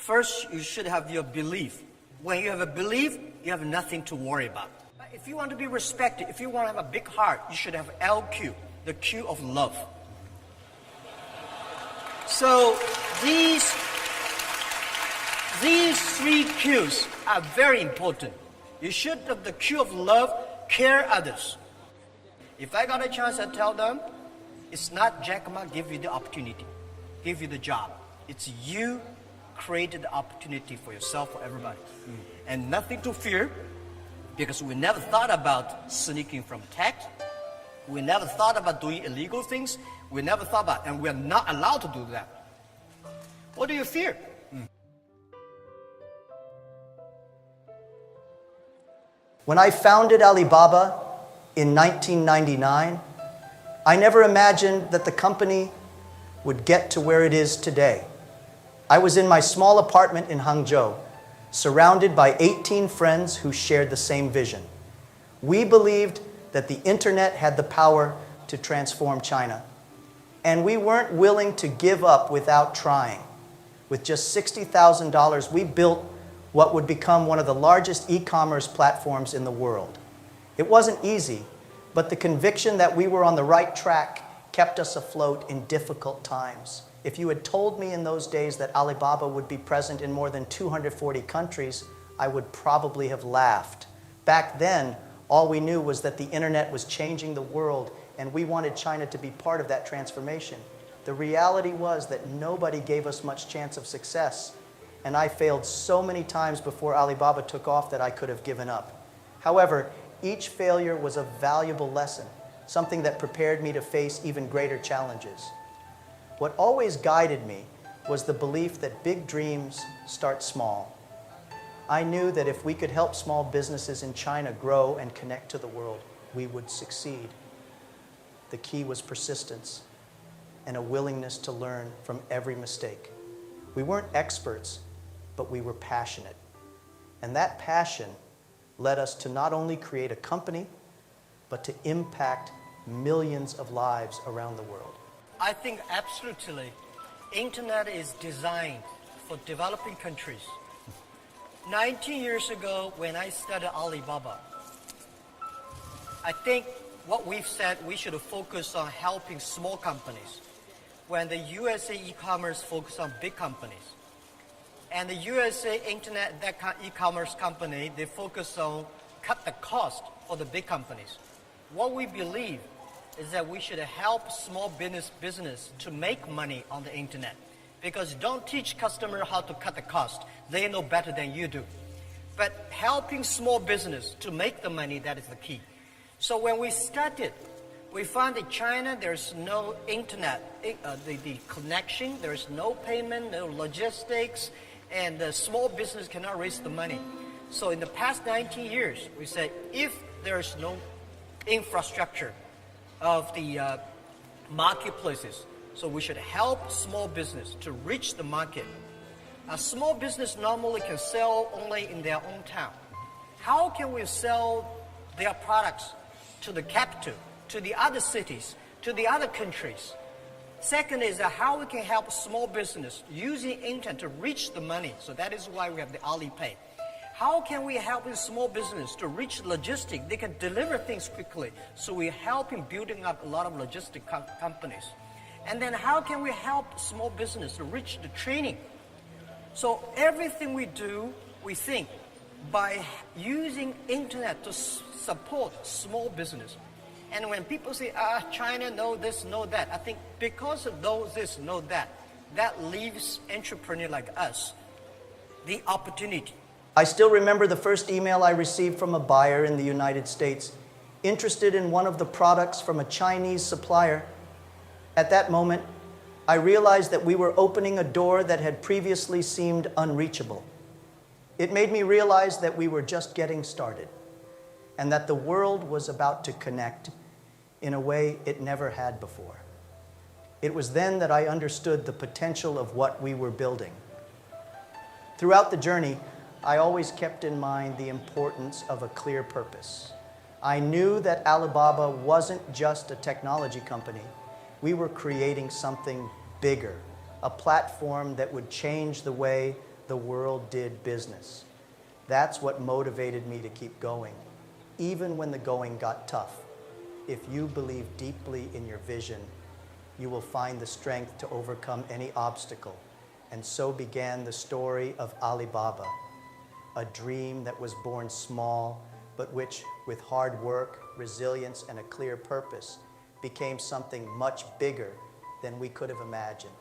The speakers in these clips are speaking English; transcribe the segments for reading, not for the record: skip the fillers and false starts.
First, you should have your belief. When you have a belief, you have nothing to worry about. But if you want to be respected, if you want to have a big heart, you should have LQ, the Q of love. So these three Qs are very important. You should have the Q of love, care others. If I got a chance, I tell them, it's not Jack Ma give you the opportunity, give you the job. It's you created the opportunity for yourself, for everybody. And nothing to fear, because we never thought about sneaking from tax. We never thought about doing illegal things. We never thought about, and we're not allowed to do that. What do you fear? When I founded Alibaba in 1999, I never imagined that the company would get to where it is today. I was in my small apartment in Hangzhou, surrounded by 18 friends who shared the same vision. We believed that the internet had the power to transform China, and we weren't willing to give up without trying. With just $60,000, we built what would become one of the largest e-commerce platforms in the world. It wasn't easy, but the conviction that we were on the right track kept us afloat in difficult times. If you had told me in those days that Alibaba would be present in more than 240 countries, I would probably have laughed. Back then, all we knew was that the internet was changing the world, and we wanted China to be part of that transformation. The reality was that nobody gave us much chance of success, and I failed so many times before Alibaba took off that I could have given up. However, each failure was a valuable lesson, something that prepared me to face even greater challenges. What always guided me was the belief that big dreams start small. I knew that if we could help small businesses in China grow and connect to the world, we would succeed. The key was persistence and a willingness to learn from every mistake. We weren't experts, but we were passionate. And that passion led us to not only create a company, but to impact millions of lives around the world. I think absolutely, internet is designed for developing countries. 19 years ago, when I started Alibaba, I think what we've said, we should focus on helping small companies. When the USA e-commerce focus on big companies. And the USA internet, that e-commerce company, they focus on cut the cost for the big companies. What we believe is that we should help small business to make money on the internet. Because don't teach customers how to cut the cost. They know better than you do. But helping small business to make the money, that is the key. So when we started, we found in China there's no internet, the connection, there's no payment, no logistics, and the small business cannot raise the money. So in the past 19 years, we said if there's no infrastructure of the marketplaces, so we should help small business to reach the market. A small business normally can sell only in their own town. How can we sell their products to the capital, to the other cities, to the other countries? Second is how we can help small business using internet to reach the money. So that is why we have the Alipay. How can we help in small business to reach logistics? They can deliver things quickly. So we help in building up a lot of logistic companies. And then how can we help small business to reach the training? So everything we do, we think by using internet to support small business. And when people say, China, know this, know that, I think because of those this, know that, that leaves entrepreneurs like us the opportunity. I still remember the first email I received from a buyer in the United States, interested in one of the products from a Chinese supplier. At that moment, I realized that we were opening a door that had previously seemed unreachable. It made me realize that we were just getting started, and that the world was about to connect in a way it never had before. It was then that I understood the potential of what we were building. Throughout the journey, I always kept in mind the importance of a clear purpose. I knew that Alibaba wasn't just a technology company. We were creating something bigger, a platform that would change the way the world did business. That's what motivated me to keep going, even when the going got tough. If you believe deeply in your vision, you will find the strength to overcome any obstacle. And so began the story of Alibaba, a dream that was born small, but which, with hard work, resilience, and a clear purpose, became something much bigger than we could have imagined.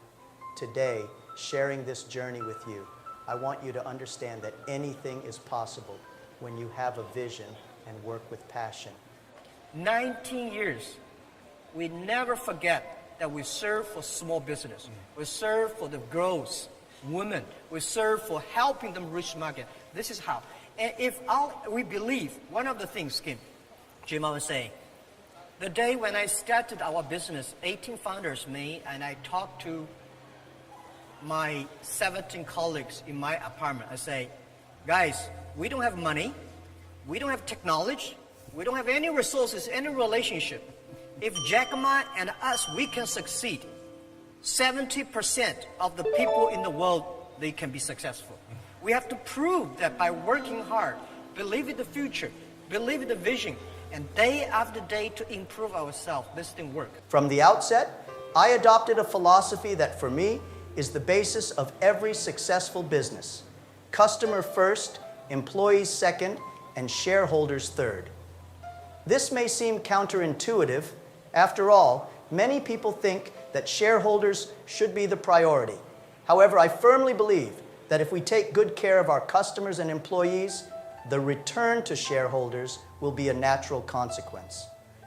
Today, sharing this journey with you, I want you to understand that anything is possible when you have a vision and work with passion. 19 years, we never forget that we serve for small business. We serve for the girls, women. We serve for helping them reach market. This is how. And if we believe, one of the things, Jim, I was saying, the day when I started our business, 18 founders, me, and I talked to my 17 colleagues in my apartment. I say, guys, we don't have money, we don't have technology, we don't have any resources, any relationship. If Jack Ma and us, we can succeed, 70% of the people in the world, they can be successful. We have to prove that by working hard, believe in the future, believe in the vision, and day after day to improve ourselves, this thing works. From the outset, I adopted a philosophy that for me is the basis of every successful business. Customer first, employees second, and shareholders third. This may seem counterintuitive. After all, many people think that shareholders should be the priority. However, I firmly believe that if we take good care of our customers and employees, the return to shareholders will be a natural consequence.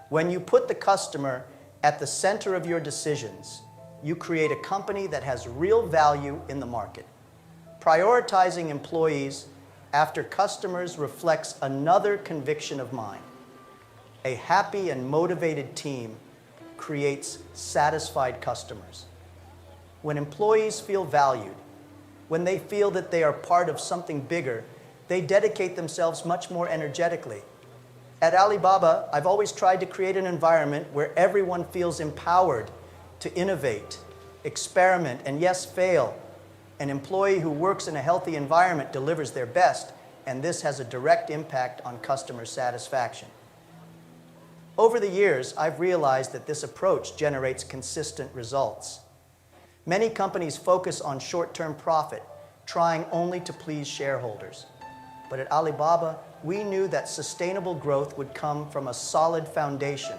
When you put the customer at the center of your decisions, you create a company that has real value in the market. Prioritizing employees after customers reflects another conviction of mine. A happy and motivated team creates satisfied customers. When employees feel valued, when they feel that they are part of something bigger, they dedicate themselves much more energetically. At Alibaba, I've always tried to create an environment where everyone feels empowered to innovate, experiment, and yes, fail. An employee who works in a healthy environment delivers their best, and this has a direct impact on customer satisfaction. Over the years, I've realized that this approach generates consistent results. Many companies focus on short-term profit, trying only to please shareholders. But at Alibaba, we knew that sustainable growth would come from a solid foundation,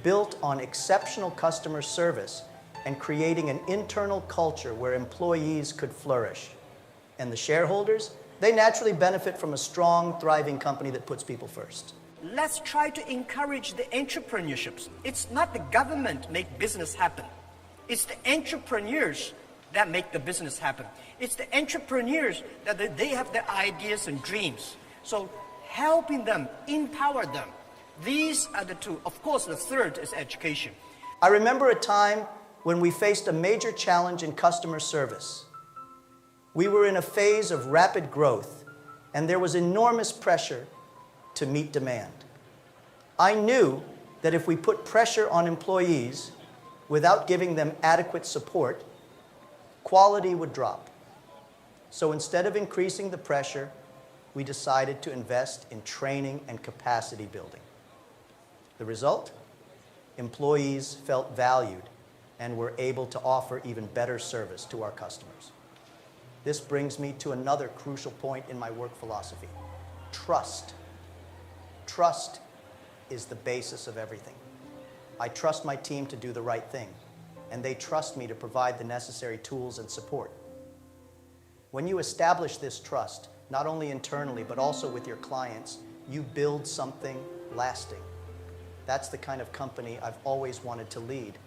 built on exceptional customer service and creating an internal culture where employees could flourish. And the shareholders, they naturally benefit from a strong, thriving company that puts people first. Let's try to encourage the entrepreneurships. It's not the government make business happen. It's the entrepreneurs that make the business happen. It's the entrepreneurs that they have their ideas and dreams. So helping them, empower them. These are the two. Of course, the third is education. I remember a time when we faced a major challenge in customer service. We were in a phase of rapid growth, and there was enormous pressure to meet demand. I knew that if we put pressure on employees without giving them adequate support, quality would drop. So instead of increasing the pressure, we decided to invest in training and capacity building. The result? Employees felt valued and were able to offer even better service to our customers. This brings me to another crucial point in my work philosophy: trust. Trust is the basis of everything. I trust my team to do the right thing, and they trust me to provide the necessary tools and support. When you establish this trust, not only internally but also with your clients, you build something lasting. That's the kind of company I've always wanted to lead,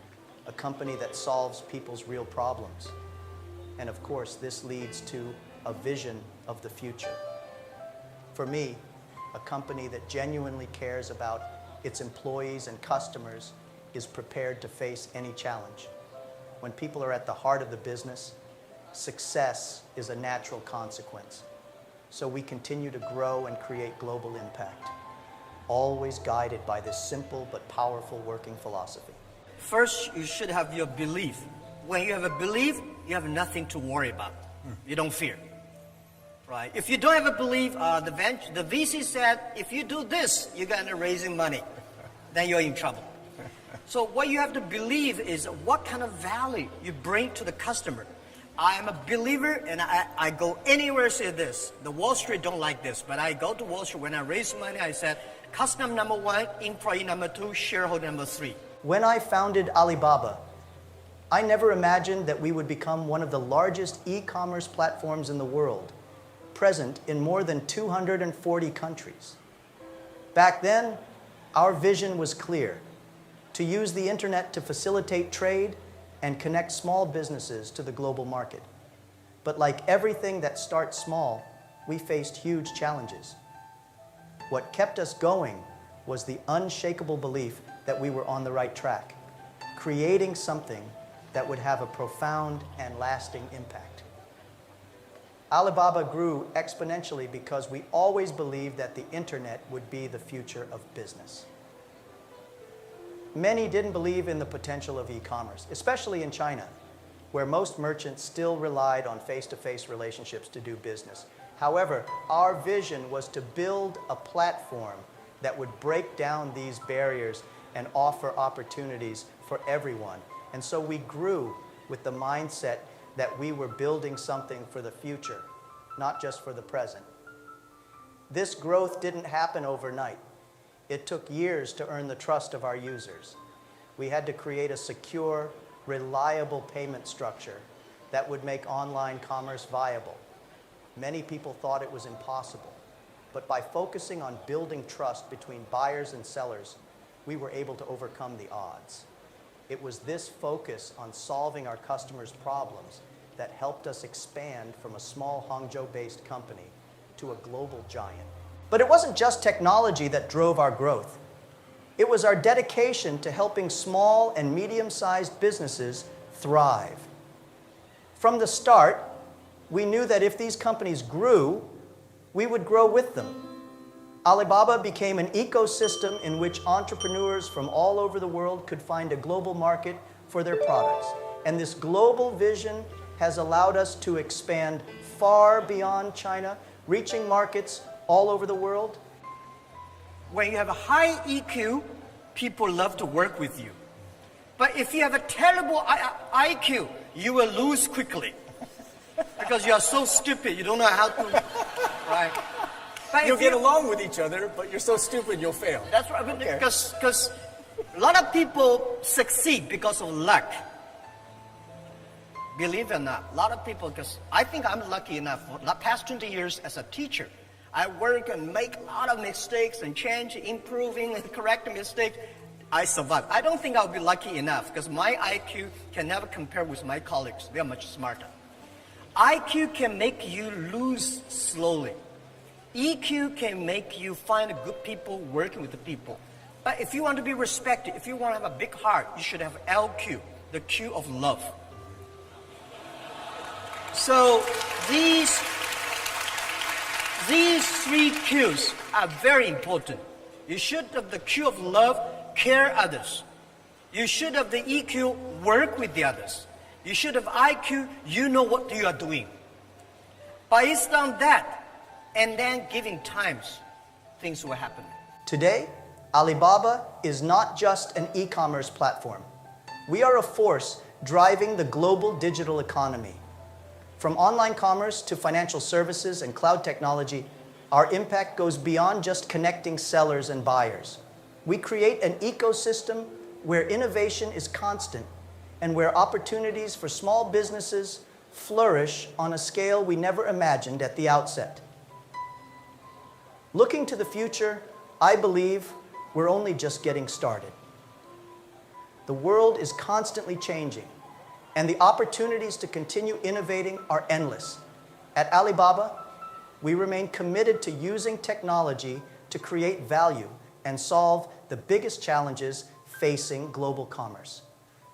a company that solves people's real problems. And of course, this leads to a vision of the future. For me, a company that genuinely cares about its employees and customers is prepared to face any challenge. When people are at the heart of the business, success is a natural consequence. So we continue to grow and create global impact, always guided by this simple but powerful working philosophy. First, you should have your belief. When you have a belief, you have nothing to worry about. You don't fear. right? If you don't have a belief, the VC said, if you do this, you're going to raising money. Then you're in trouble. So what you have to believe is what kind of value you bring to the customer. I am a believer, and I go anywhere say this. The Wall Street don't like this, but I go to Wall Street. When I raise money, I said, customer number 1, employee number 2, shareholder number 3. When I founded Alibaba, I never imagined that we would become one of the largest e-commerce platforms in the world, present in more than 240 countries. Back then, our vision was clear: to use the internet to facilitate trade and connect small businesses to the global market. But like everything that starts small, we faced huge challenges. What kept us going was the unshakable belief that we were on the right track, creating something that would have a profound and lasting impact. Alibaba grew exponentially because we always believed that the internet would be the future of business. Many didn't believe in the potential of e-commerce, especially in China, where most merchants still relied on face-to-face relationships to do business. However, our vision was to build a platform that would break down these barriers and offer opportunities for everyone. And so we grew with the mindset that we were building something for the future, not just for the present. This growth didn't happen overnight. It took years to earn the trust of our users. We had to create a secure, reliable payment structure that would make online commerce viable. Many people thought it was impossible, but by focusing on building trust between buyers and sellers, we were able to overcome the odds. It was this focus on solving our customers' problems that helped us expand from a small Hangzhou-based company to a global giant. But it wasn't just technology that drove our growth. It was our dedication to helping small and medium-sized businesses thrive. From the start, we knew that if these companies grew, we would grow with them. Alibaba became an ecosystem in which entrepreneurs from all over the world could find a global market for their products. And this global vision has allowed us to expand far beyond China, reaching markets all over the world. When you have a high EQ, people love to work with you. But if you have a terrible IQ, you will lose quickly. Because you are so stupid, you don't know how to, right? But You'll get along with each other, but you're so stupid you'll fail. That's right, Okay. because a lot of people succeed because of luck. Believe it or not, a lot of people, because I think I'm lucky enough. For the past 20 years as a teacher, I work and make a lot of mistakes and change, improving and correcting mistakes. I survive. I don't think I'll be lucky enough because my IQ can never compare with my colleagues. They are much smarter. IQ can make you lose slowly. EQ can make you find good people working with the people. But if you want to be respected, if you want to have a big heart, you should have LQ, the Q of love. So these 3 Qs are very important. You should have the Q of love, care others. You should have the EQ, work with the others. You should have IQ, you know what you are doing. Based on that, and then giving times, things will happen. Today, Alibaba is not just an e-commerce platform. We are a force driving the global digital economy. From online commerce to financial services and cloud technology, our impact goes beyond just connecting sellers and buyers. We create an ecosystem where innovation is constant and where opportunities for small businesses flourish on a scale we never imagined at the outset. Looking to the future, I believe we're only just getting started. The world is constantly changing, and the opportunities to continue innovating are endless. At Alibaba, we remain committed to using technology to create value and solve the biggest challenges facing global commerce.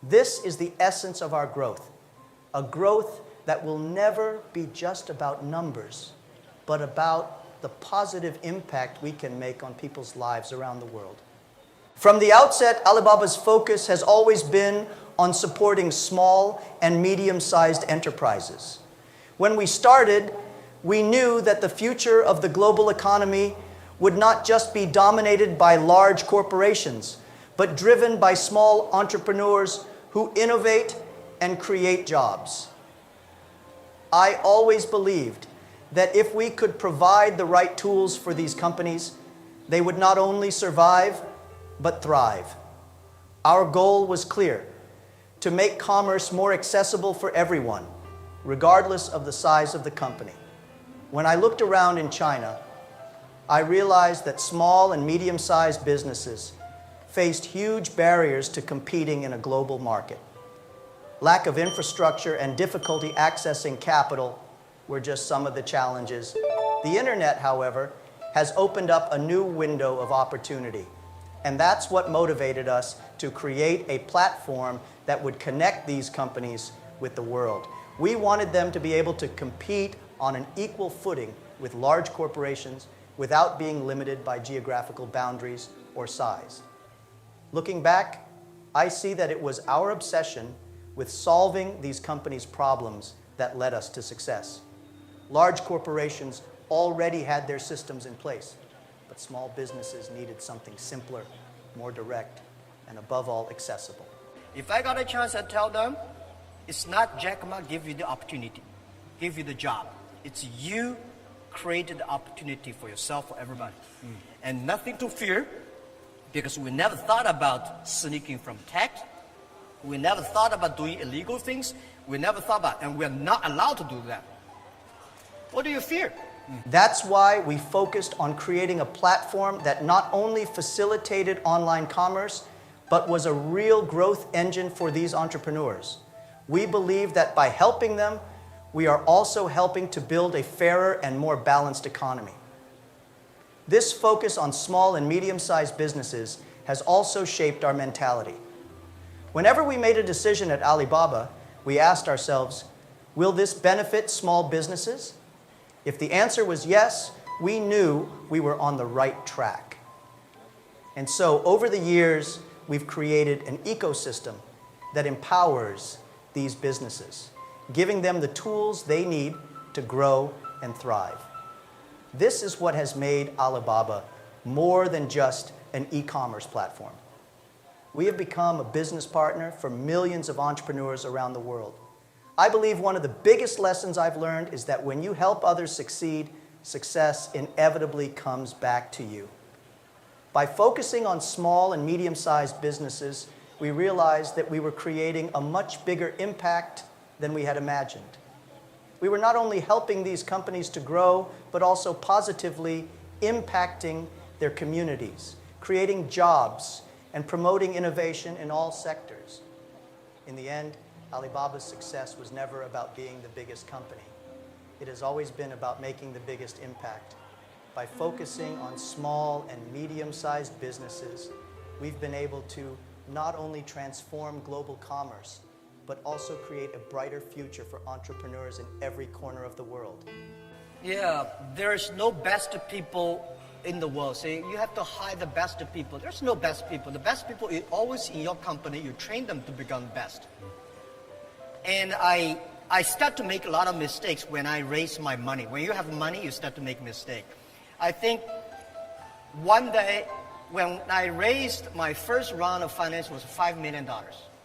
This is the essence of our growth, a growth that will never be just about numbers, but about the positive impact we can make on people's lives around the world. From the outset, Alibaba's focus has always been on supporting small and medium-sized enterprises. When we started, We knew that the future of the global economy would not just be dominated by large corporations, but driven by small entrepreneurs who innovate and create jobs. I always believed that if we could provide the right tools for these companies, they would not only survive, but thrive. Our goal was clear: to make commerce more accessible for everyone, regardless of the size of the company. When I looked around in China, I realized that small and medium-sized businesses faced huge barriers to competing in a global market. Lack of infrastructure and difficulty accessing capital were just some of the challenges. The internet, however, has opened up a new window of opportunity. And that's what motivated us to create a platform that would connect these companies with the world. We wanted them to be able to compete on an equal footing with large corporations without being limited by geographical boundaries or size. Looking back, I see that it was our obsession with solving these companies' problems that led us to success. Large corporations already had their systems in place, but small businesses needed something simpler, more direct, and above all, accessible. If I got a chance, I'd tell them, it's not Jack Ma give you the opportunity, give you the job. It's you created the opportunity for yourself, for everybody. And nothing to fear, because we never thought about sneaking from tax. We never thought about doing illegal things. We never thought about, and we're not allowed to do that. What do you fear? That's why we focused on creating a platform that not only facilitated online commerce, but was a real growth engine for these entrepreneurs. We believe that by helping them, we are also helping to build a fairer and more balanced economy. This focus on small and medium-sized businesses has also shaped our mentality. Whenever we made a decision at Alibaba, we asked ourselves, will this benefit small businesses? If the answer was yes, we knew we were on the right track. And so, over the years, we've created an ecosystem that empowers these businesses, giving them the tools they need to grow and thrive. This is what has made Alibaba more than just an e-commerce platform. We have become a business partner for millions of entrepreneurs around the world. I believe one of the biggest lessons I've learned is that when you help others succeed, success inevitably comes back to you. By focusing on small and medium-sized businesses, we realized that we were creating a much bigger impact than we had imagined. We were not only helping these companies to grow, but also positively impacting their communities, creating jobs, and promoting innovation in all sectors. In the end, Alibaba's success was never about being the biggest company. It has always been about making the biggest impact. By focusing on small and medium-sized businesses, we've been able to not only transform global commerce, but also create a brighter future for entrepreneurs in every corner of the world. Yeah, there's no best people in the world. See, you have to hire the best people. There's no best people. The best people are always in your company. You train them to become best. And I start to make a lot of mistakes when I raise my money. When you have money, you start to make mistakes. I think one day when I raised my first round of finance was $5 million.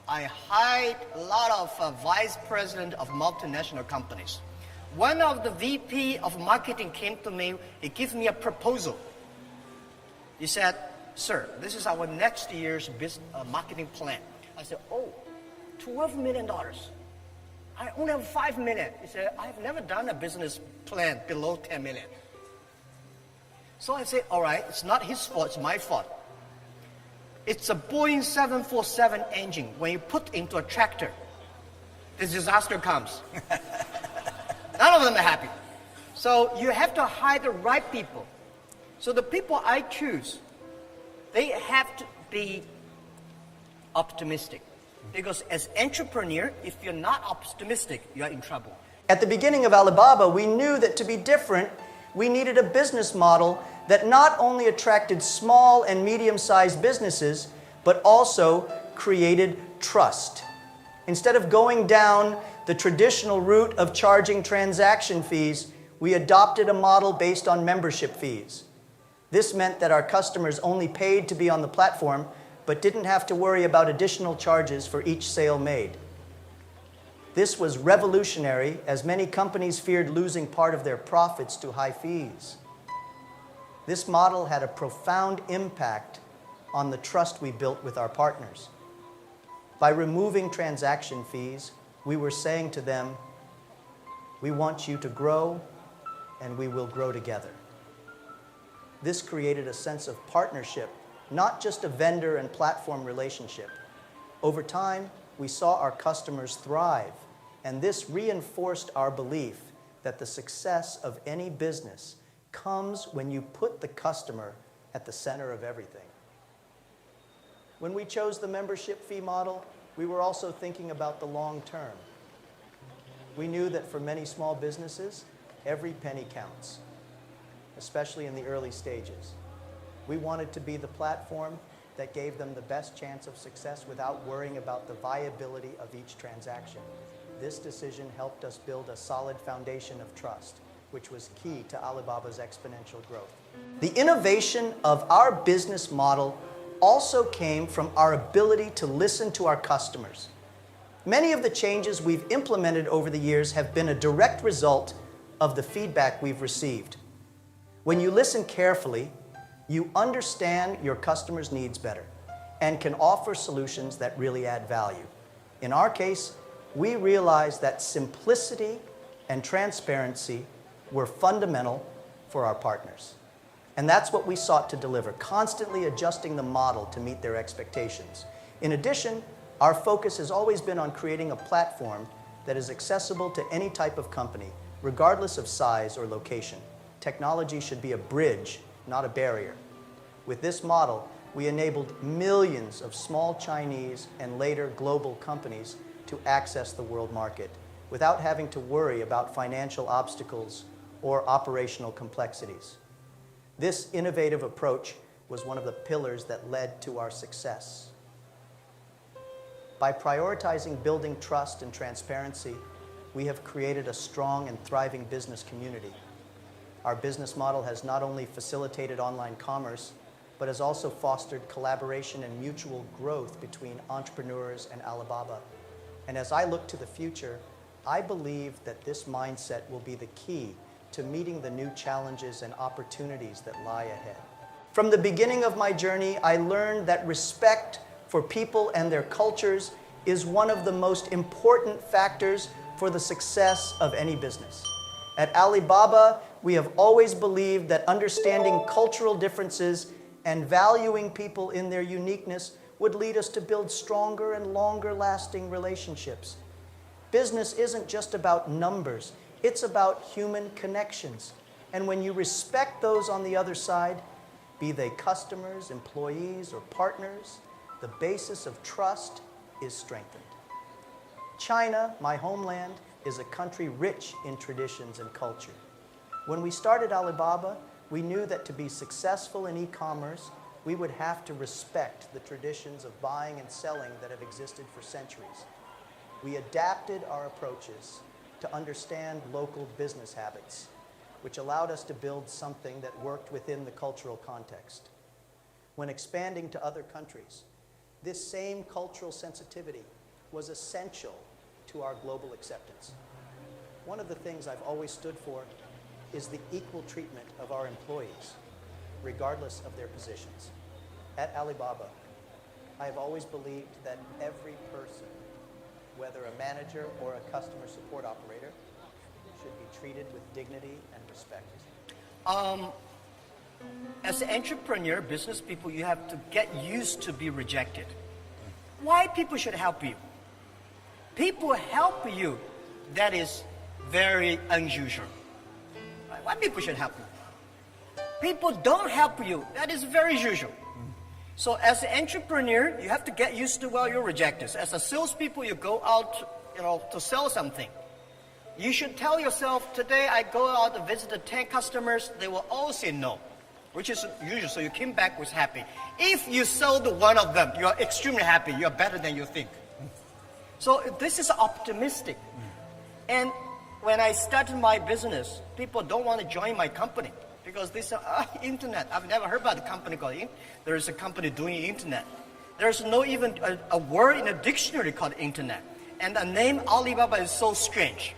I hired a lot of vice president of multinational companies. One of the VP of marketing came to me. He gave me a proposal. He said, "Sir, this is our next year's marketing plan." I said, "Oh, $12 million. I only have $5 million. He said, "I've never done a business plan below $10 million. So I said, "All right, it's not his fault, it's my fault. It's a Boeing 747 engine. When you put into a tractor, the disaster comes." None of them are happy. So you have to hire the right people. So the people I choose, they have to be optimistic. Because as entrepreneur, if you're not optimistic, you're in trouble. At the beginning of Alibaba, we knew that to be different, we needed a business model that not only attracted small and medium-sized businesses, but also created trust. Instead of going down the traditional route of charging transaction fees, we adopted a model based on membership fees. This meant that our customers only paid to be on the platform, but didn't have to worry about additional charges for each sale made. This was revolutionary, as many companies feared losing part of their profits to high fees. This model had a profound impact on the trust we built with our partners. By removing transaction fees, we were saying to them, we want you to grow, and we will grow together. This created a sense of partnership, not just a vendor and platform relationship. Over time, we saw our customers thrive, and this reinforced our belief that the success of any business comes when you put the customer at the center of everything. When we chose the membership fee model, we were also thinking about the long term. We knew that for many small businesses, every penny counts, especially in the early stages. We wanted to be the platform that gave them the best chance of success without worrying about the viability of each transaction. This decision helped us build a solid foundation of trust, which was key to Alibaba's exponential growth. The innovation of our business model also came from our ability to listen to our customers. Many of the changes we've implemented over the years have been a direct result of the feedback we've received. When you listen carefully, you understand your customers' needs better and can offer solutions that really add value. In our case, we realized that simplicity and transparency were fundamental for our partners. And that's what we sought to deliver, constantly adjusting the model to meet their expectations. In addition, our focus has always been on creating a platform that is accessible to any type of company, regardless of size or location. Technology should be a bridge, not a barrier. With this model, we enabled millions of small Chinese and later global companies to access the world market without having to worry about financial obstacles or operational complexities. This innovative approach was one of the pillars that led to our success. By prioritizing building trust and transparency, we have created a strong and thriving business community. Our business model has not only facilitated online commerce, but has also fostered collaboration and mutual growth between entrepreneurs and Alibaba. And as I look to the future, I believe that this mindset will be the key to meeting the new challenges and opportunities that lie ahead. From the beginning of my journey, I learned that respect for people and their cultures is one of the most important factors for the success of any business. At Alibaba, we have always believed that understanding cultural differences and valuing people in their uniqueness would lead us to build stronger and longer-lasting relationships. Business isn't just about numbers, it's about human connections. And when you respect those on the other side, be they customers, employees, or partners, the basis of trust is strengthened. China, my homeland, is a country rich in traditions and culture. When we started Alibaba, we knew that to be successful in e-commerce, we would have to respect the traditions of buying and selling that have existed for centuries. We adapted our approaches to understand local business habits, which allowed us to build something that worked within the cultural context. When expanding to other countries, this same cultural sensitivity was essential to our global acceptance. One of the things I've always stood for is the equal treatment of our employees, regardless of their positions. At Alibaba, I have always believed that every person, whether a manager or a customer support operator, should be treated with dignity and respect. As an entrepreneur, business people, you have to get used to be rejected. Why people should help you? People help you, that is very unusual. Right? Why people should help you? People don't help you, that is very usual. So as an entrepreneur, you have to get used to, well, you're rejected. As a salespeople, you go out, to sell something. You should tell yourself, today I go out and visit the 10 customers, they will all say no, which is usual, so you came back with happy. If you sold one of them, you're extremely happy, you're better than you think. So this is optimistic. And When I started my business, people don't want to join my company because they say, internet. I've never heard about a company called internet. There is a company doing internet. There's no even a word in a dictionary called internet. And the name Alibaba is so strange,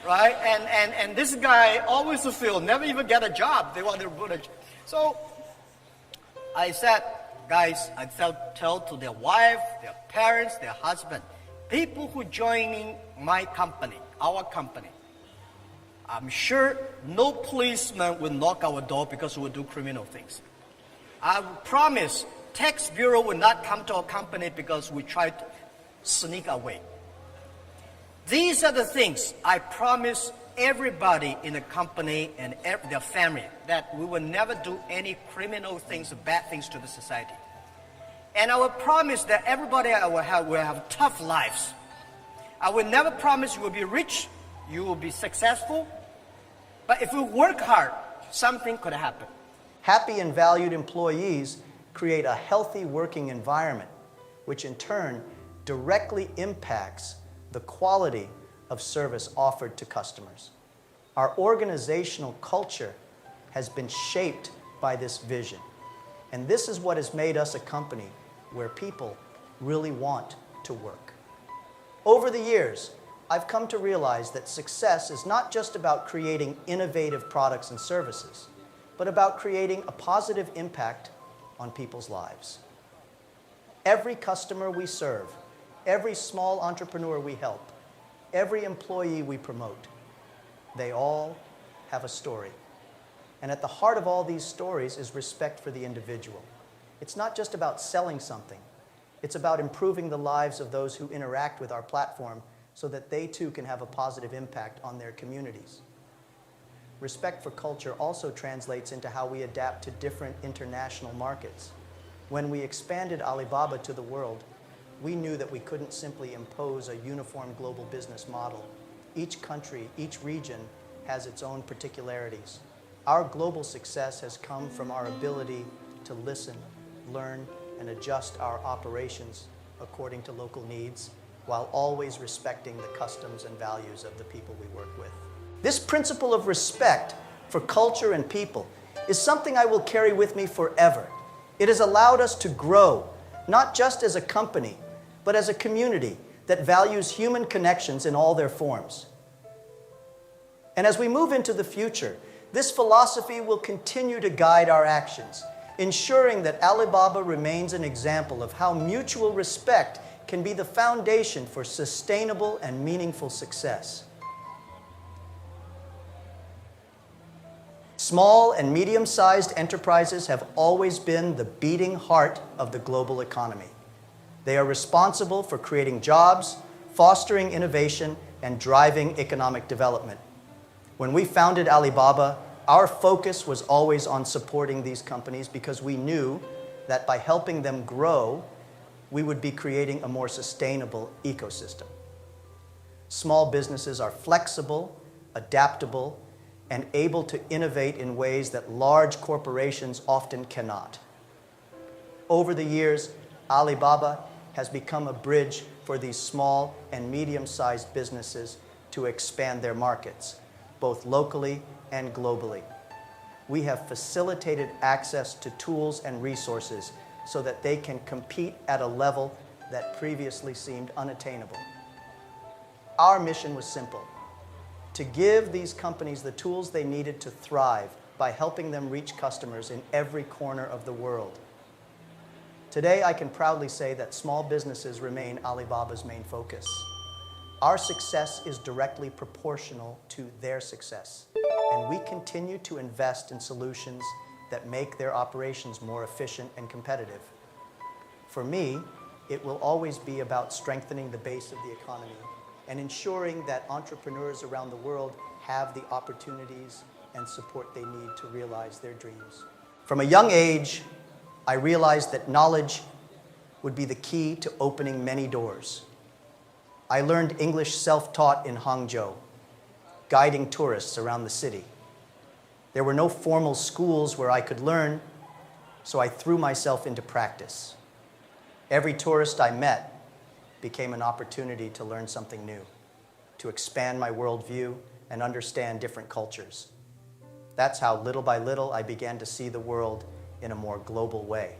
right? And this guy always fulfilled, never even get a job. They want to put a... So I said, guys, I tell to their wife, their parents, their husband, people who joining my company, our company, I'm sure no policeman will knock our door because we do criminal things. I promise tax bureau will not come to our company because we try to sneak away. These are the things I promise everybody in the company and their family, that we will never do any criminal things or bad things to the society. And I will promise that everybody will have tough lives. I will never promise you will be rich, you will be successful, but if you work hard, something could happen. Happy and valued employees create a healthy working environment, which in turn directly impacts the quality of service offered to customers. Our organizational culture has been shaped by this vision. And this is what has made us a company where people really want to work. Over the years, I've come to realize that success is not just about creating innovative products and services, but about creating a positive impact on people's lives. Every customer we serve, every small entrepreneur we help, every employee we promote, they all have a story. And at the heart of all these stories is respect for the individual. It's not just about selling something. It's about improving the lives of those who interact with our platform so that they too can have a positive impact on their communities. Respect for culture also translates into how we adapt to different international markets. When we expanded Alibaba to the world, we knew that we couldn't simply impose a uniform global business model. Each country, each region has its own particularities. Our global success has come from our ability to listen, learn, and adjust our operations according to local needs, while always respecting the customs and values of the people we work with. This principle of respect for culture and people is something I will carry with me forever. It has allowed us to grow, not just as a company, but as a community that values human connections in all their forms. And as we move into the future, this philosophy will continue to guide our actions, ensuring that Alibaba remains an example of how mutual respect can be the foundation for sustainable and meaningful success. Small and medium-sized enterprises have always been the beating heart of the global economy. They are responsible for creating jobs, fostering innovation, and driving economic development. When we founded Alibaba, our focus was always on supporting these companies because we knew that by helping them grow, we would be creating a more sustainable ecosystem. Small businesses are flexible, adaptable, and able to innovate in ways that large corporations often cannot. Over the years, Alibaba has become a bridge for these small and medium-sized businesses to expand their markets, both locally and globally. We have facilitated access to tools and resources so that they can compete at a level that previously seemed unattainable. Our mission was simple: to give these companies the tools they needed to thrive by helping them reach customers in every corner of the world. Today, I can proudly say that small businesses remain Alibaba's main focus. Our success is directly proportional to their success, and we continue to invest in solutions that make their operations more efficient and competitive. For me, it will always be about strengthening the base of the economy and ensuring that entrepreneurs around the world have the opportunities and support they need to realize their dreams. From a young age, I realized that knowledge would be the key to opening many doors. I learned English self-taught in Hangzhou, guiding tourists around the city. There were no formal schools where I could learn, so I threw myself into practice. Every tourist I met became an opportunity to learn something new. to expand my worldview and understand different cultures. That's how, little by little, I began to see the world in a more global way.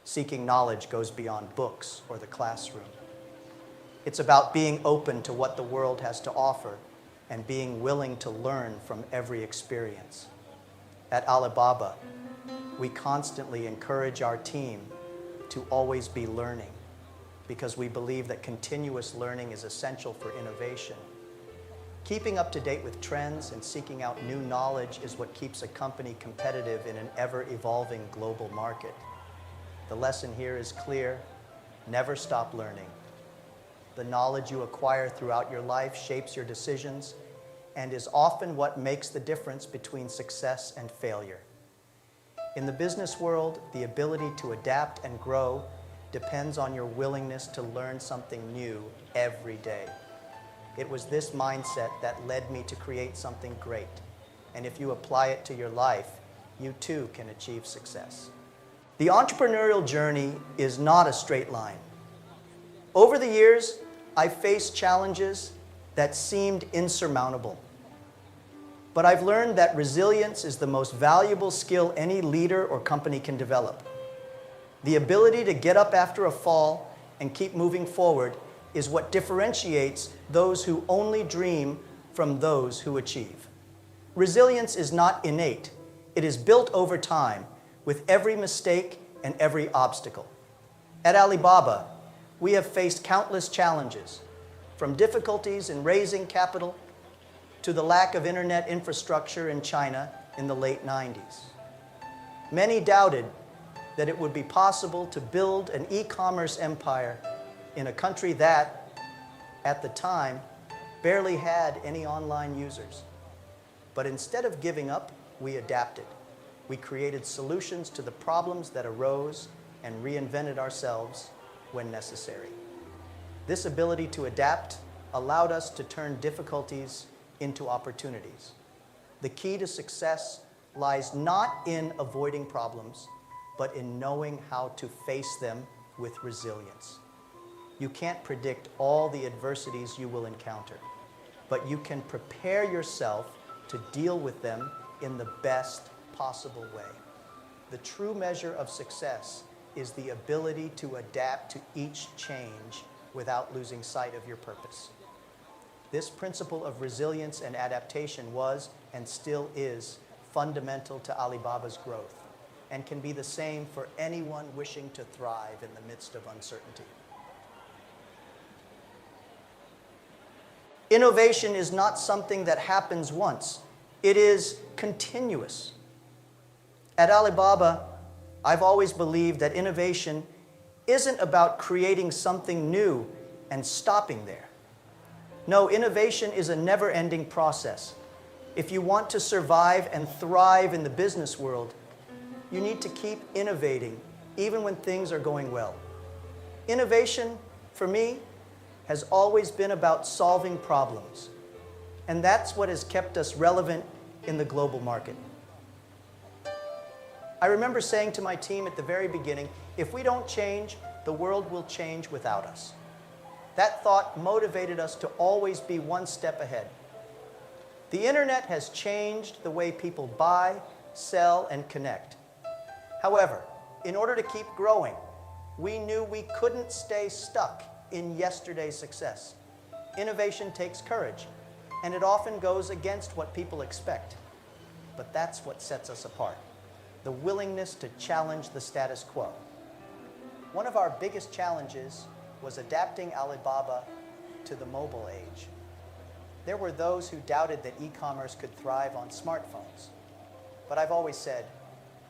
Seeking knowledge goes beyond books or the classroom. It's about being open to what the world has to offer and being willing to learn from every experience. At Alibaba, we constantly encourage our team to always be learning because we believe that continuous learning is essential for innovation. Keeping up to date with trends and seeking out new knowledge is what keeps a company competitive in an ever-evolving global market. The lesson here is clear: never stop learning. The knowledge you acquire throughout your life shapes your decisions and is often what makes the difference between success and failure. In the business world, the ability to adapt and grow depends on your willingness to learn something new every day. It was this mindset that led me to create something great. And if you apply it to your life, you too can achieve success. The entrepreneurial journey is not a straight line. Over the years, I've faced challenges that seemed insurmountable. But I've learned that resilience is the most valuable skill any leader or company can develop. The ability to get up after a fall and keep moving forward is what differentiates those who only dream from those who achieve. Resilience is not innate. It is built over time with every mistake and every obstacle. At Alibaba, we have faced countless challenges, from difficulties in raising capital to the lack of internet infrastructure in China in the late 90s. Many doubted that it would be possible to build an e-commerce empire in a country that, at the time, barely had any online users. But instead of giving up, we adapted. We created solutions to the problems that arose and reinvented ourselves when necessary. This ability to adapt allowed us to turn difficulties into opportunities. The key to success lies not in avoiding problems, but in knowing how to face them with resilience. You can't predict all the adversities you will encounter, but you can prepare yourself to deal with them in the best possible way. The true measure of success is the ability to adapt to each change without losing sight of your purpose. This principle of resilience and adaptation was and still is fundamental to Alibaba's growth and can be the same for anyone wishing to thrive in the midst of uncertainty. Innovation is not something that happens once. It is continuous. At Alibaba, I've always believed that innovation isn't about creating something new and stopping there. No, innovation is a never-ending process. If you want to survive and thrive in the business world, you need to keep innovating even when things are going well. Innovation, for me, has always been about solving problems. And that's what has kept us relevant in the global market. I remember saying to my team at the very beginning, if we don't change, the world will change without us. That thought motivated us to always be one step ahead. The internet has changed the way people buy, sell, and connect. However, in order to keep growing, we knew we couldn't stay stuck in yesterday's success. Innovation takes courage, and it often goes against what people expect. But that's what sets us apart, the willingness to challenge the status quo. One of our biggest challenges was adapting Alibaba to the mobile age. There were those who doubted that e-commerce could thrive on smartphones. But I've always said,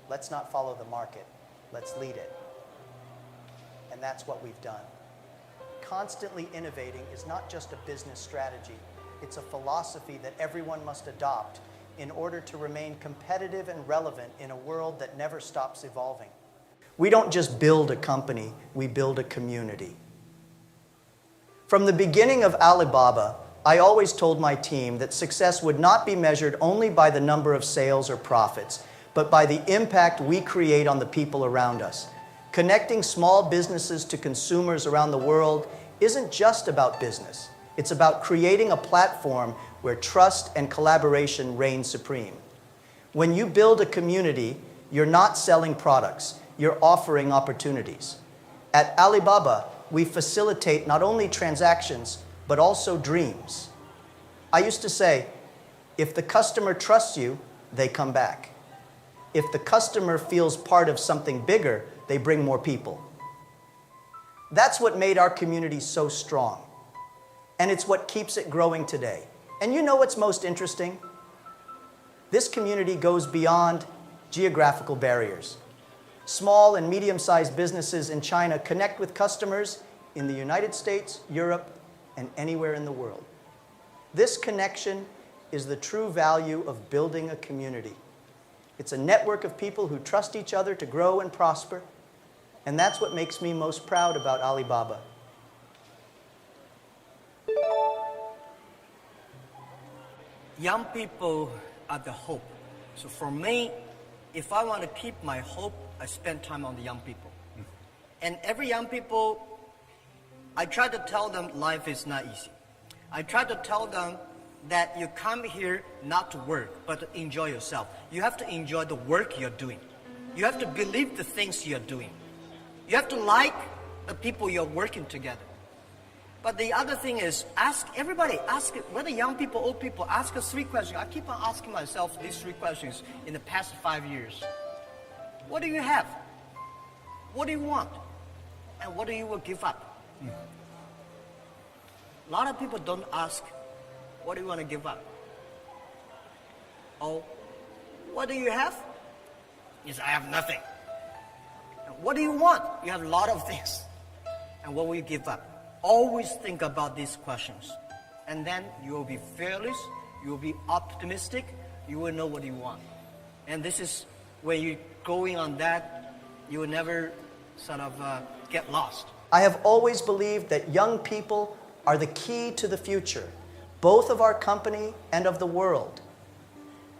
let's not follow the market, let's lead it. And that's what we've done. Constantly innovating is not just a business strategy, it's a philosophy that everyone must adopt in order to remain competitive and relevant in a world that never stops evolving. We don't just build a company, we build a community. From the beginning of Alibaba, I always told my team that success would not be measured only by the number of sales or profits, but by the impact we create on the people around us. Connecting small businesses to consumers around the world isn't just about business. It's about creating a platform where trust and collaboration reign supreme. When you build a community, you're not selling products, you're offering opportunities. At Alibaba, we facilitate not only transactions, but also dreams. I used to say, if the customer trusts you, they come back. If the customer feels part of something bigger, they bring more people. That's what made our community so strong. And it's what keeps it growing today. And you know what's most interesting? This community goes beyond geographical barriers. Small and medium-sized businesses in China connect with customers in the United States, Europe, and anywhere in the world. This connection is the true value of building a community. It's a network of people who trust each other to grow and prosper, and that's what makes me most proud about Alibaba. Young people are the hope. So for me, if I want to keep my hope, I spend time on the young people. And every young people, I try to tell them life is not easy. I try to tell them that you come here not to work, but to enjoy yourself. You have to enjoy the work you're doing. You have to believe the things you're doing. You have to like the people you're working together. But the other thing is, ask everybody, ask whether young people, old people, ask us 3 questions. I keep on asking myself these 3 questions in the past 5 years. What do you have? What do you want? And what do you will give up? A lot of people don't ask, what do you want to give up? Oh, what do you have? Yes, I have nothing. And what do you want? You have a lot of things. And what will you give up? Always think about these questions. And then you will be fearless, you will be optimistic, you will know what you want. And this is when you're going on that, you will never sort of get lost. I have always believed that young people are the key to the future, both of our company and of the world.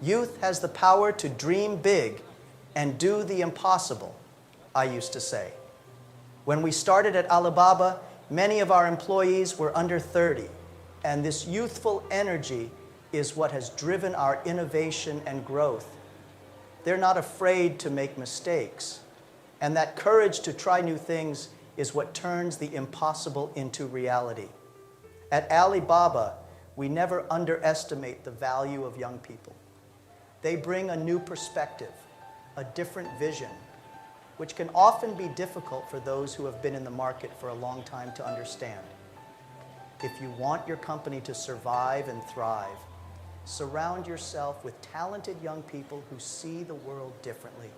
Youth has the power to dream big and do the impossible, I used to say. When we started at Alibaba, many of our employees were under 30, and this youthful energy is what has driven our innovation and growth. They're not afraid to make mistakes, and that courage to try new things is what turns the impossible into reality. At Alibaba, we never underestimate the value of young people. They bring a new perspective, a different vision, which can often be difficult for those who have been in the market for a long time to understand. If you want your company to survive and thrive, surround yourself with talented young people who see the world differently.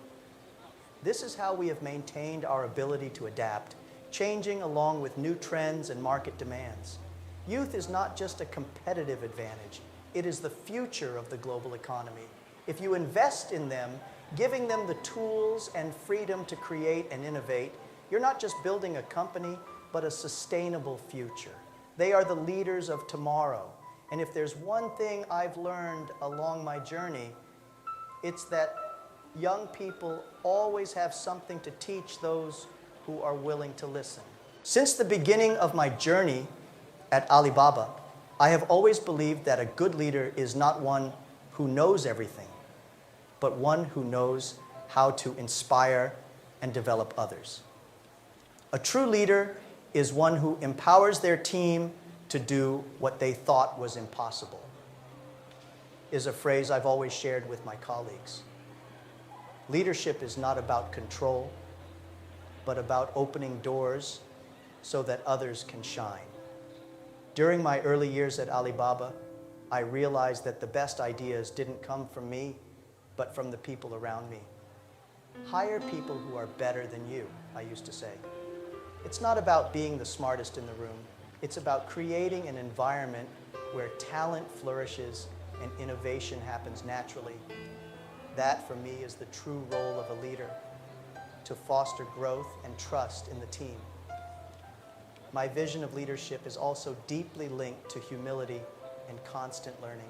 This is how we have maintained our ability to adapt, changing along with new trends and market demands. Youth is not just a competitive advantage, it is the future of the global economy. If you invest in them, giving them the tools and freedom to create and innovate, you're not just building a company, but a sustainable future. They are the leaders of tomorrow. And if there's one thing I've learned along my journey, it's that young people always have something to teach those who are willing to listen. Since the beginning of my journey at Alibaba, I have always believed that a good leader is not one who knows everything, but one who knows how to inspire and develop others. A true leader is one who empowers their team to do what they thought was impossible, is a phrase I've always shared with my colleagues. Leadership is not about control, but about opening doors so that others can shine. During my early years at Alibaba, I realized that the best ideas didn't come from me, but from the people around me. Hire people who are better than you, I used to say. It's not about being the smartest in the room. It's about creating an environment where talent flourishes and innovation happens naturally. That, for me, is the true role of a leader, to foster growth and trust in the team. My vision of leadership is also deeply linked to humility and constant learning.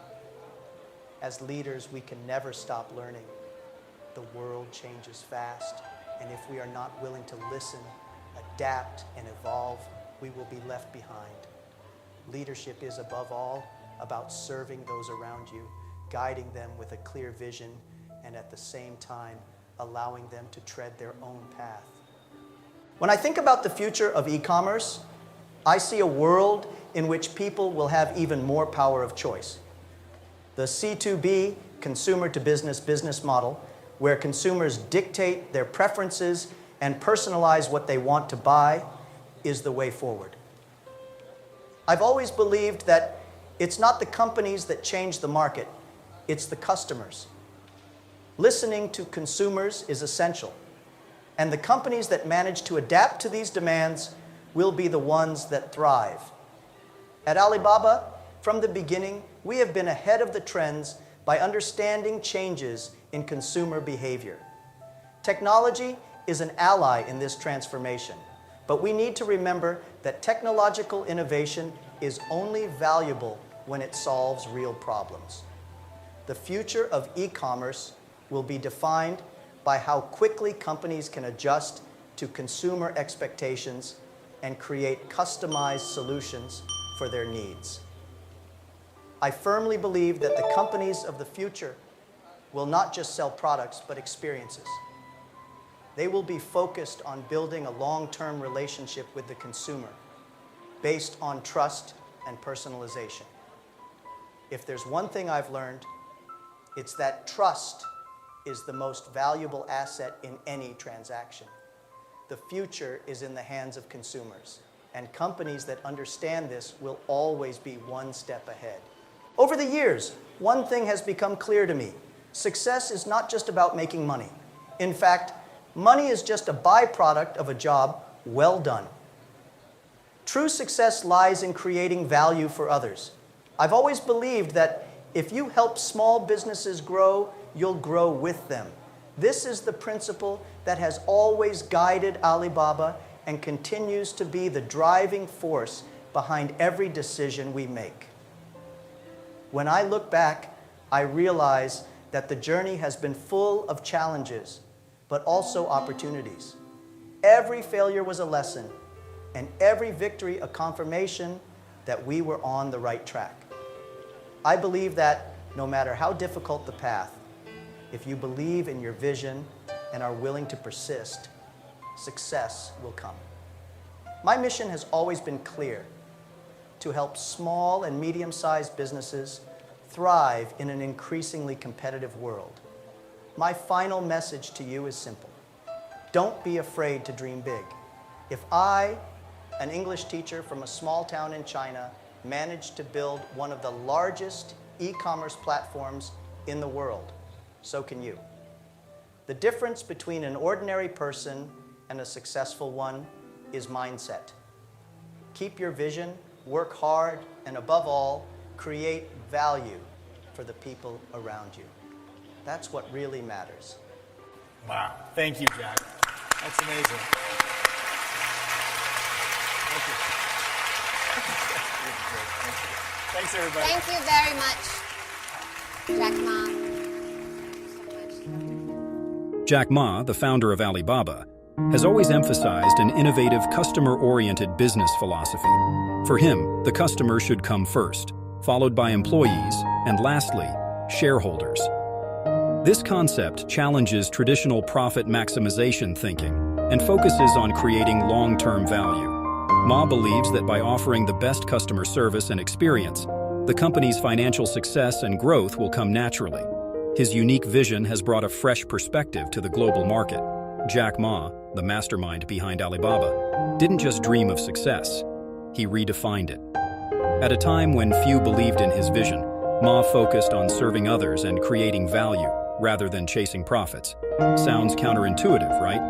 As leaders, we can never stop learning. The world changes fast, and if we are not willing to listen, adapt, and evolve, we will be left behind. Leadership is, above all, about serving those around you, guiding them with a clear vision, and at the same time, allowing them to tread their own path. When I think about the future of e-commerce, I see a world in which people will have even more power of choice. The C2B, consumer to business business model, where consumers dictate their preferences and personalize what they want to buy, is the way forward. I've always believed that it's not the companies that change the market, it's the customers. Listening to consumers is essential, and the companies that manage to adapt to these demands will be the ones that thrive. At Alibaba, from the beginning, we have been ahead of the trends by understanding changes in consumer behavior. Technology is an ally in this transformation, but we need to remember that technological innovation is only valuable when it solves real problems. The future of e-commerce will be defined by how quickly companies can adjust to consumer expectations and create customized solutions for their needs. I firmly believe that the companies of the future will not just sell products, but experiences. They will be focused on building a long-term relationship with the consumer based on trust and personalization. If there's one thing I've learned, it's that trust is the most valuable asset in any transaction. The future is in the hands of consumers, and companies that understand this will always be one step ahead. Over the years, one thing has become clear to me. Success is not just about making money. In fact, money is just a byproduct of a job well done. True success lies in creating value for others. I've always believed that if you help small businesses grow, you'll grow with them. This is the principle that has always guided Alibaba and continues to be the driving force behind every decision we make. When I look back, I realize that the journey has been full of challenges, but also opportunities. Every failure was a lesson, and every victory a confirmation that we were on the right track. I believe that no matter how difficult the path, if you believe in your vision and are willing to persist, success will come. My mission has always been clear: to help small and medium-sized businesses thrive in an increasingly competitive world. My final message to you is simple. Don't be afraid to dream big. If I, an English teacher from a small town in China, managed to build one of the largest e-commerce platforms in the world, so can you. The difference between an ordinary person and a successful one is mindset. Keep your vision, work hard, and above all, create value for the people around you. That's what really matters. Wow. Thank you, Jack. That's amazing. Thank you. Thanks, everybody. Thank you very much, Jack Ma. Thank you so much. Jack Ma, the founder of Alibaba, has always emphasized an innovative, customer-oriented business philosophy. For him, the customer should come first, followed by employees, and lastly, shareholders. This concept challenges traditional profit maximization thinking and focuses on creating long-term value. Ma believes that by offering the best customer service and experience, the company's financial success and growth will come naturally. His unique vision has brought a fresh perspective to the global market. Jack Ma, the mastermind behind Alibaba, didn't just dream of success, he redefined it. At a time when few believed in his vision, Ma focused on serving others and creating value rather than chasing profits. Sounds counterintuitive, right?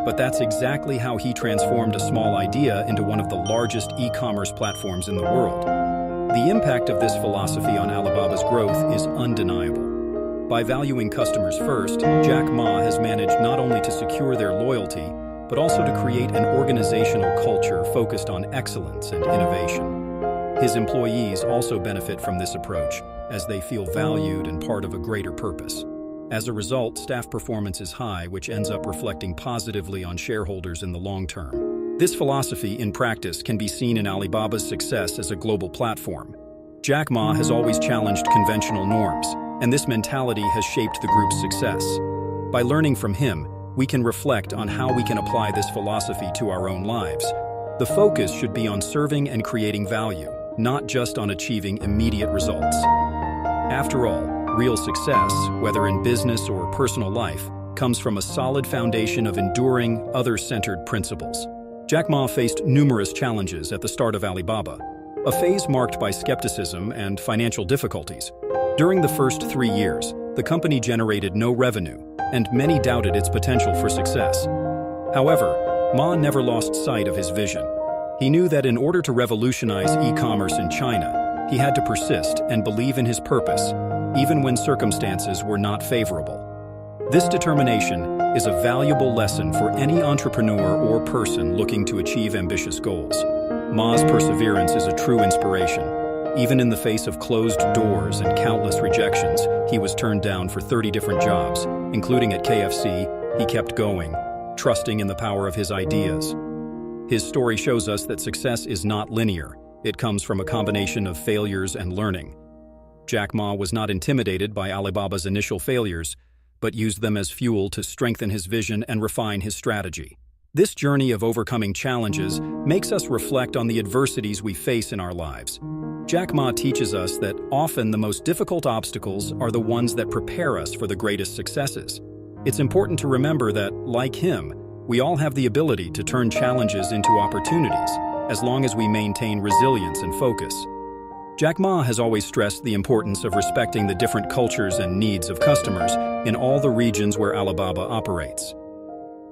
But that's exactly how he transformed a small idea into one of the largest e-commerce platforms in the world. The impact of this philosophy on Alibaba's growth is undeniable. By valuing customers first, Jack Ma has managed not only to secure their loyalty, but also to create an organizational culture focused on excellence and innovation. His employees also benefit from this approach, as they feel valued and part of a greater purpose. As a result, staff performance is high, which ends up reflecting positively on shareholders in the long term. This philosophy, in practice, can be seen in Alibaba's success as a global platform. Jack Ma has always challenged conventional norms, and this mentality has shaped the group's success. By learning from him, we can reflect on how we can apply this philosophy to our own lives. The focus should be on serving and creating value, not just on achieving immediate results. After all, real success, whether in business or personal life, comes from a solid foundation of enduring, others-centered principles. Jack Ma faced numerous challenges at the start of Alibaba, a phase marked by skepticism and financial difficulties. During the first 3 years, the company generated no revenue, and many doubted its potential for success. However, Ma never lost sight of his vision. He knew that in order to revolutionize e-commerce in China, he had to persist and believe in his purpose, even when circumstances were not favorable. This determination is a valuable lesson for any entrepreneur or person looking to achieve ambitious goals. Ma's perseverance is a true inspiration. Even in the face of closed doors and countless rejections, he was turned down for 30 different jobs, including at KFC. He kept going, trusting in the power of his ideas. His story shows us that success is not linear. It comes from a combination of failures and learning. Jack Ma was not intimidated by Alibaba's initial failures, but used them as fuel to strengthen his vision and refine his strategy. This journey of overcoming challenges makes us reflect on the adversities we face in our lives. Jack Ma teaches us that often the most difficult obstacles are the ones that prepare us for the greatest successes. It's important to remember that, like him, we all have the ability to turn challenges into opportunities, as long as we maintain resilience and focus. Jack Ma has always stressed the importance of respecting the different cultures and needs of customers in all the regions where Alibaba operates.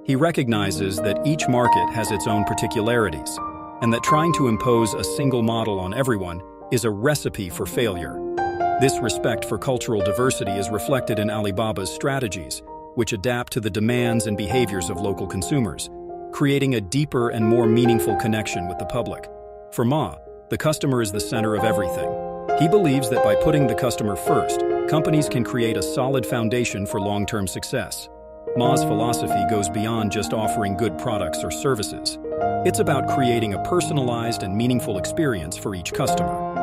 He recognizes that each market has its own particularities, and that trying to impose a single model on everyone is a recipe for failure. This respect for cultural diversity is reflected in Alibaba's strategies, which adapt to the demands and behaviors of local consumers, creating a deeper and more meaningful connection with the public. For Ma, the customer is the center of everything. He believes that by putting the customer first, companies can create a solid foundation for long-term success. Ma's philosophy goes beyond just offering good products or services. It's about creating a personalized and meaningful experience for each customer.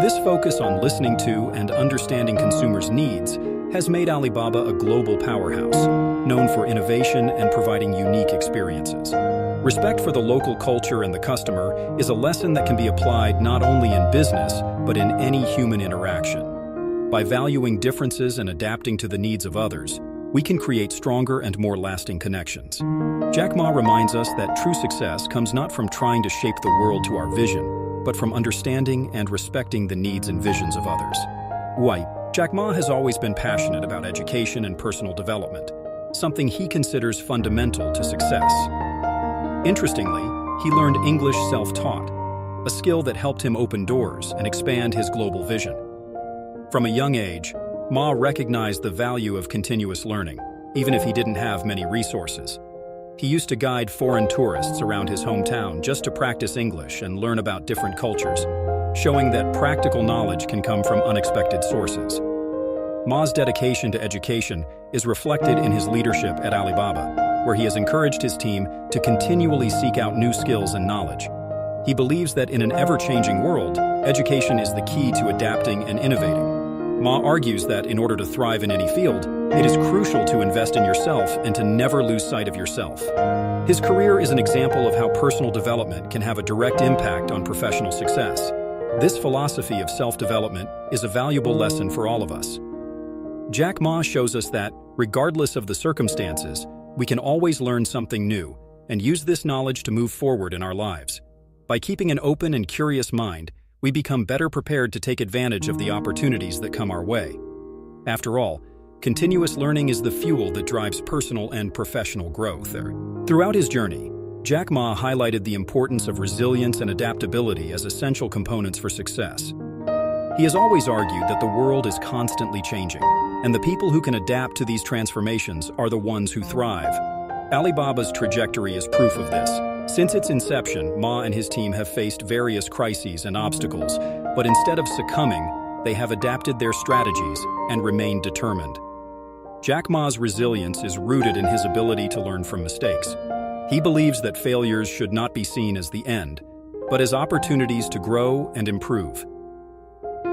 This focus on listening to and understanding consumers' needs has made Alibaba a global powerhouse, known for innovation and providing unique experiences. Respect for the local culture and the customer is a lesson that can be applied not only in business, but in any human interaction. By valuing differences and adapting to the needs of others, we can create stronger and more lasting connections. Jack Ma reminds us that true success comes not from trying to shape the world to our vision, but from understanding and respecting the needs and visions of others. Jack Ma has always been passionate about education and personal development, something he considers fundamental to success. Interestingly, he learned English self-taught, a skill that helped him open doors and expand his global vision. From a young age, Ma recognized the value of continuous learning, even if he didn't have many resources. He used to guide foreign tourists around his hometown just to practice English and learn about different cultures, showing that practical knowledge can come from unexpected sources. Ma's dedication to education is reflected in his leadership at Alibaba, where he has encouraged his team to continually seek out new skills and knowledge. He believes that in an ever-changing world, education is the key to adapting and innovating. Ma argues that in order to thrive in any field, it is crucial to invest in yourself and to never lose sight of yourself. His career is an example of how personal development can have a direct impact on professional success. This philosophy of self-development is a valuable lesson for all of us. Jack Ma shows us that, regardless of the circumstances, we can always learn something new and use this knowledge to move forward in our lives. By keeping an open and curious mind, we become better prepared to take advantage of the opportunities that come our way. After all, continuous learning is the fuel that drives personal and professional growth. Throughout his journey, Jack Ma highlighted the importance of resilience and adaptability as essential components for success. He has always argued that the world is constantly changing, and the people who can adapt to these transformations are the ones who thrive. Alibaba's trajectory is proof of this. Since its inception, Ma and his team have faced various crises and obstacles, but instead of succumbing, they have adapted their strategies and remained determined. Jack Ma's resilience is rooted in his ability to learn from mistakes. He believes that failures should not be seen as the end, but as opportunities to grow and improve.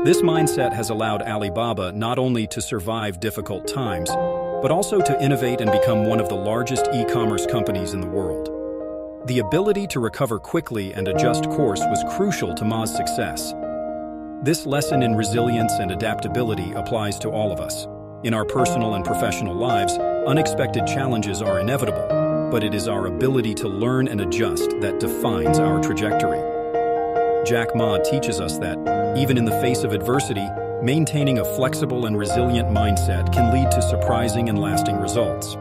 This mindset has allowed Alibaba not only to survive difficult times, but also to innovate and become one of the largest e-commerce companies in the world. The ability to recover quickly and adjust course was crucial to Ma's success. This lesson in resilience and adaptability applies to all of us. In our personal and professional lives, unexpected challenges are inevitable, but it is our ability to learn and adjust that defines our trajectory. Jack Ma teaches us that, even in the face of adversity, maintaining a flexible and resilient mindset can lead to surprising and lasting results.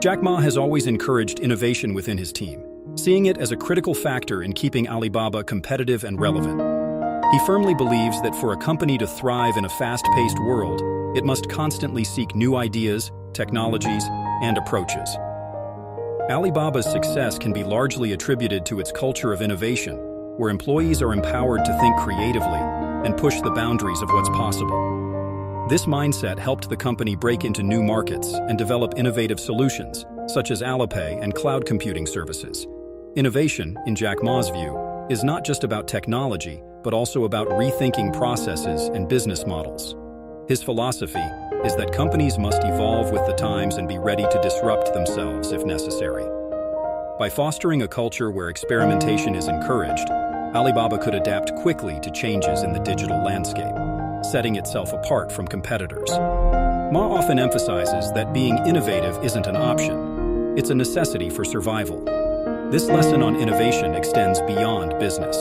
Jack Ma has always encouraged innovation within his team, seeing it as a critical factor in keeping Alibaba competitive and relevant. He firmly believes that for a company to thrive in a fast-paced world, it must constantly seek new ideas, technologies, and approaches. Alibaba's success can be largely attributed to its culture of innovation, where employees are empowered to think creatively and push the boundaries of what's possible. This mindset helped the company break into new markets and develop innovative solutions, such as Alipay and cloud computing services. Innovation, in Jack Ma's view, is not just about technology, but also about rethinking processes and business models. His philosophy is that companies must evolve with the times and be ready to disrupt themselves if necessary. By fostering a culture where experimentation is encouraged, Alibaba could adapt quickly to changes in the digital landscape, setting itself apart from competitors. Ma often emphasizes that being innovative isn't an option, it's a necessity for survival. This lesson on innovation extends beyond business.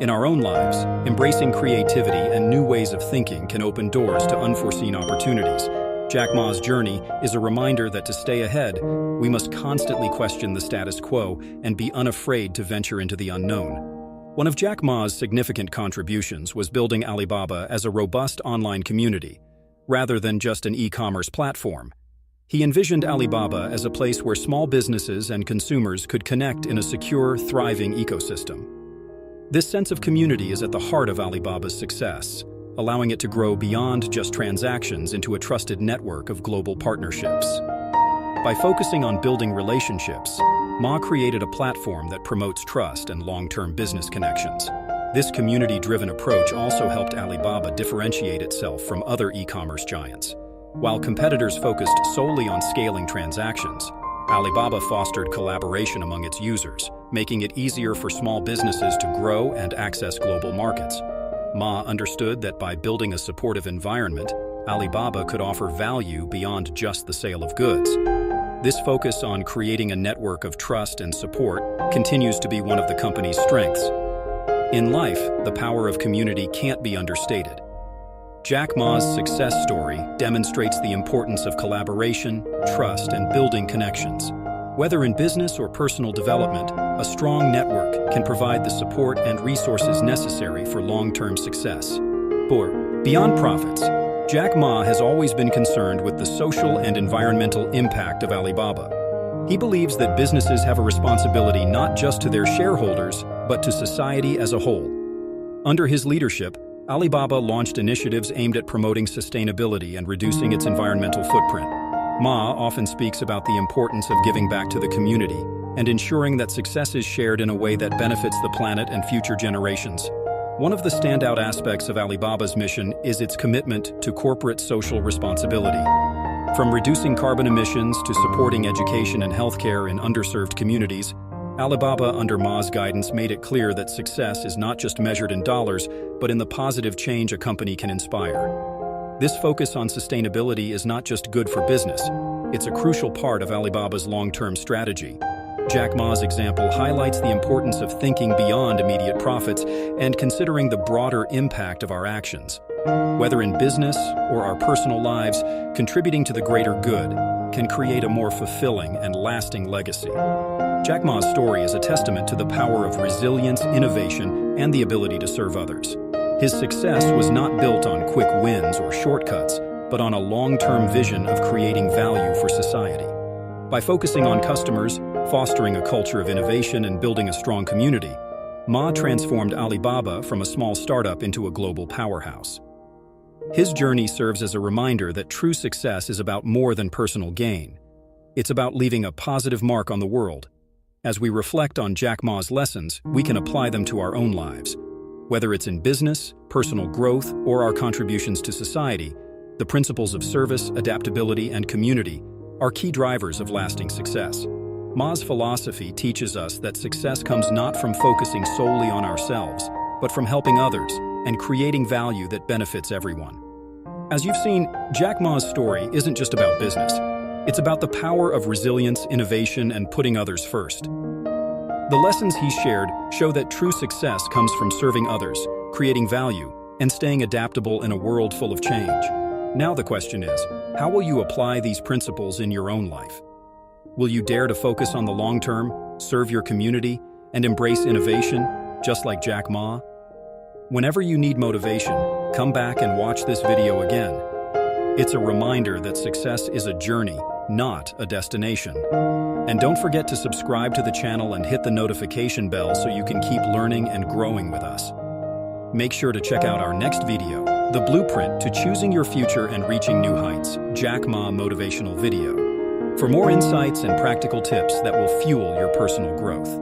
In our own lives, embracing creativity and new ways of thinking can open doors to unforeseen opportunities. Jack Ma's journey is a reminder that to stay ahead, we must constantly question the status quo and be unafraid to venture into the unknown. One of Jack Ma's significant contributions was building Alibaba as a robust online community, rather than just an e-commerce platform. He envisioned Alibaba as a place where small businesses and consumers could connect in a secure, thriving ecosystem. This sense of community is at the heart of Alibaba's success, allowing it to grow beyond just transactions into a trusted network of global partnerships. By focusing on building relationships, Ma created a platform that promotes trust and long-term business connections. This community-driven approach also helped Alibaba differentiate itself from other e-commerce giants. While competitors focused solely on scaling transactions, Alibaba fostered collaboration among its users, making it easier for small businesses to grow and access global markets. Ma understood that by building a supportive environment, Alibaba could offer value beyond just the sale of goods. This focus on creating a network of trust and support continues to be one of the company's strengths. In life, the power of community can't be understated. Jack Ma's success story demonstrates the importance of collaboration, trust, and building connections. Whether in business or personal development, a strong network can provide the support and resources necessary for long-term success. Beyond profits, Jack Ma has always been concerned with the social and environmental impact of Alibaba. He believes that businesses have a responsibility not just to their shareholders, but to society as a whole. Under his leadership, Alibaba launched initiatives aimed at promoting sustainability and reducing its environmental footprint. Ma often speaks about the importance of giving back to the community and ensuring that success is shared in a way that benefits the planet and future generations. One of the standout aspects of Alibaba's mission is its commitment to corporate social responsibility. From reducing carbon emissions to supporting education and healthcare in underserved communities, Alibaba, under Ma's guidance, made it clear that success is not just measured in dollars, but in the positive change a company can inspire. This focus on sustainability is not just good for business, it's a crucial part of Alibaba's long-term strategy. Jack Ma's example highlights the importance of thinking beyond immediate profits and considering the broader impact of our actions. Whether in business or our personal lives, contributing to the greater good can create a more fulfilling and lasting legacy. Jack Ma's story is a testament to the power of resilience, innovation, and the ability to serve others. His success was not built on quick wins or shortcuts, but on a long-term vision of creating value for society. By focusing on customers, fostering a culture of innovation, and building a strong community, Ma transformed Alibaba from a small startup into a global powerhouse. His journey serves as a reminder that true success is about more than personal gain. It's about leaving a positive mark on the world. As we reflect on Jack Ma's lessons, we can apply them to our own lives. Whether it's in business, personal growth, or our contributions to society, the principles of service, adaptability, and community are key drivers of lasting success. Ma's philosophy teaches us that success comes not from focusing solely on ourselves, but from helping others and creating value that benefits everyone. As you've seen, Jack Ma's story isn't just about business. It's about the power of resilience, innovation, and putting others first. The lessons he shared show that true success comes from serving others, creating value, and staying adaptable in a world full of change. Now the question is, how will you apply these principles in your own life? Will you dare to focus on the long term, serve your community, and embrace innovation, just like Jack Ma? Whenever you need motivation, come back and watch this video again. It's a reminder that success is a journey, not a destination. And don't forget to subscribe to the channel and hit the notification bell so you can keep learning and growing with us. Make sure to check out our next video, The Blueprint to Choosing Your Future and Reaching New Heights, Jack Ma Motivational Video, for more insights and practical tips that will fuel your personal growth.